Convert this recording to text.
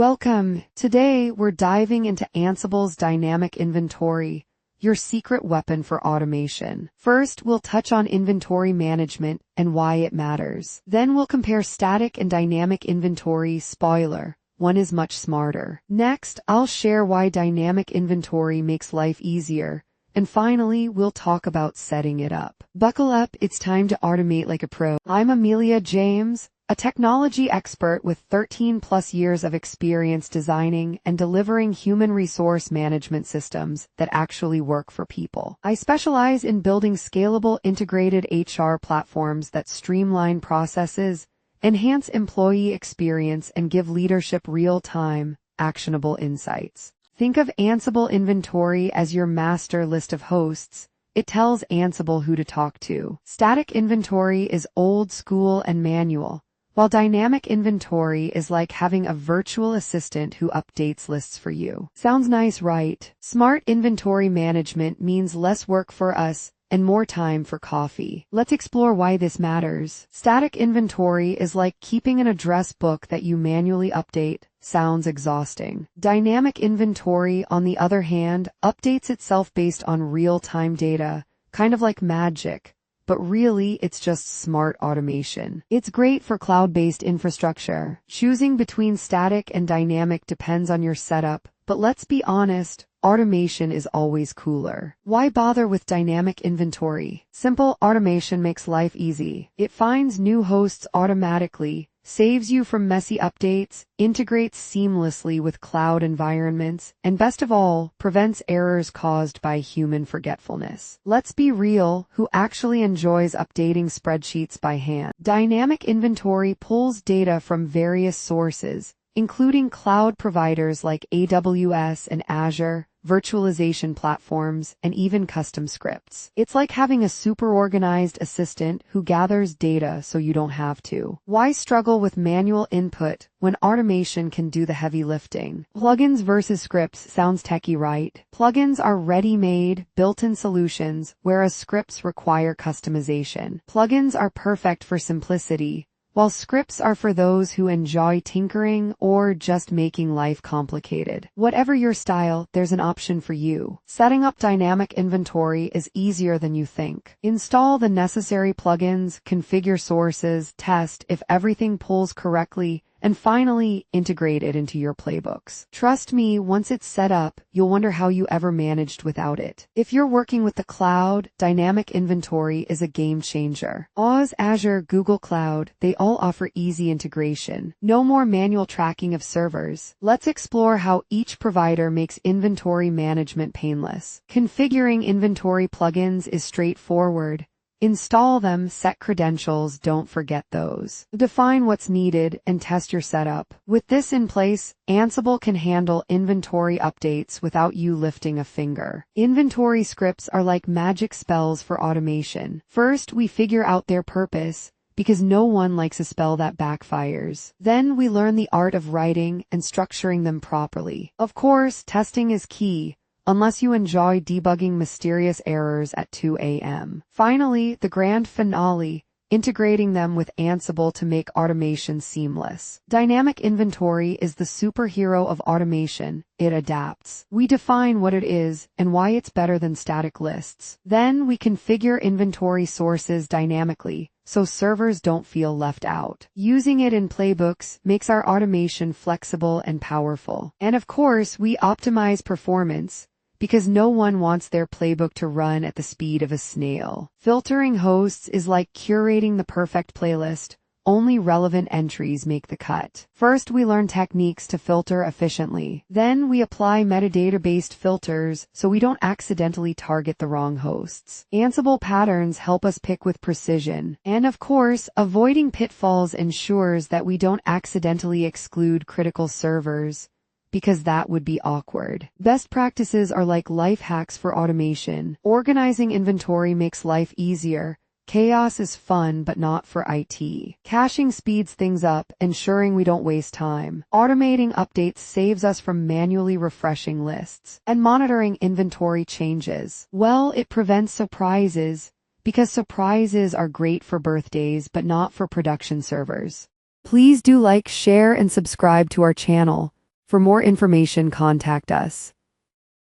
Welcome. Today, we're diving into Ansible's Dynamic Inventory, your secret weapon for automation. First, we'll touch on inventory management and why it matters. Then we'll compare static and dynamic inventory. Spoiler, one is much smarter. Next, I'll share why dynamic inventory makes life easier. And finally, we'll talk about setting it up. Buckle up, it's time to automate like a pro. I'm Amelia James, a technology expert with 13+ years of experience designing and delivering human resource management systems that actually work for people. I specialize in building scalable integrated HR platforms that streamline processes, enhance employee experience, and give leadership real-time, actionable insights. Think of Ansible Inventory as your master list of hosts. It tells Ansible who to talk to. Static inventory is old school and manual, while dynamic inventory is like having a virtual assistant who updates lists for you. Sounds nice, right? Smart inventory management means less work for us and more time for coffee. Let's explore why this matters. Static inventory is like keeping an address book that you manually update. Sounds exhausting. Dynamic inventory, on the other hand, updates itself based on real-time data, kind of like magic. But really, it's just smart automation. It's great for cloud-based infrastructure. Choosing between static and dynamic depends on your setup, but let's be honest, automation is always cooler. Why bother with dynamic inventory? Simple automation makes life easy. It finds new hosts automatically, saves you from messy updates, integrates seamlessly with cloud environments, and best of all, prevents errors caused by human forgetfulness. Let's be real, who actually enjoys updating spreadsheets by hand? Dynamic inventory pulls data from various sources, including cloud providers like AWS and Azure, virtualization platforms, and even custom scripts. It's like having a super organized assistant who gathers data so you don't have to. Why struggle with manual input when automation can do the heavy lifting? Plugins versus scripts sounds techie, right? Plugins are ready-made, built-in solutions, whereas scripts require customization. Plugins are perfect for simplicity, while scripts are for those who enjoy tinkering or just making life complicated. Whatever your style, there's an option for you. Setting up dynamic inventory is easier than you think. Install the necessary plugins, configure sources, test if everything pulls correctly, and finally, integrate it into your playbooks. Trust me, once it's set up, you'll wonder how you ever managed without it. If you're working with the cloud, dynamic inventory is a game changer. Azure, Google Cloud, they all offer easy integration. No more manual tracking of servers. Let's explore how each provider makes inventory management painless. Configuring inventory plugins is straightforward. Install them, set credentials, don't forget those. Define what's needed, and test your setup. With this in place, Ansible can handle inventory updates without you lifting a finger. Inventory scripts are like magic spells for automation. First, we figure out their purpose, because no one likes a spell that backfires. Then we learn the art of writing and structuring them properly. Of course, testing is key, unless you enjoy debugging mysterious errors at 2 a.m. Finally, the grand finale, integrating them with Ansible to make automation seamless. Dynamic inventory is the superhero of automation. It adapts. We define what it is and why it's better than static lists. Then we configure inventory sources dynamically, so servers don't feel left out. Using it in Playbooks makes our automation flexible and powerful. And of course, we optimize performance, because no one wants their playbook to run at the speed of a snail. Filtering hosts is like curating the perfect playlist. Only relevant entries make the cut. First, we learn techniques to filter efficiently. Then we apply metadata-based filters so we don't accidentally target the wrong hosts. Ansible patterns help us pick with precision. And of course, avoiding pitfalls ensures that we don't accidentally exclude critical servers, because that would be awkward. Best practices are like life hacks for automation. Organizing inventory makes life easier. Chaos is fun, but not for IT. Caching speeds things up, ensuring we don't waste time. Automating updates saves us from manually refreshing lists. And monitoring inventory changes, well, it prevents surprises, because surprises are great for birthdays but not for production servers. Please do like, share, and subscribe to our channel. For more information, contact us.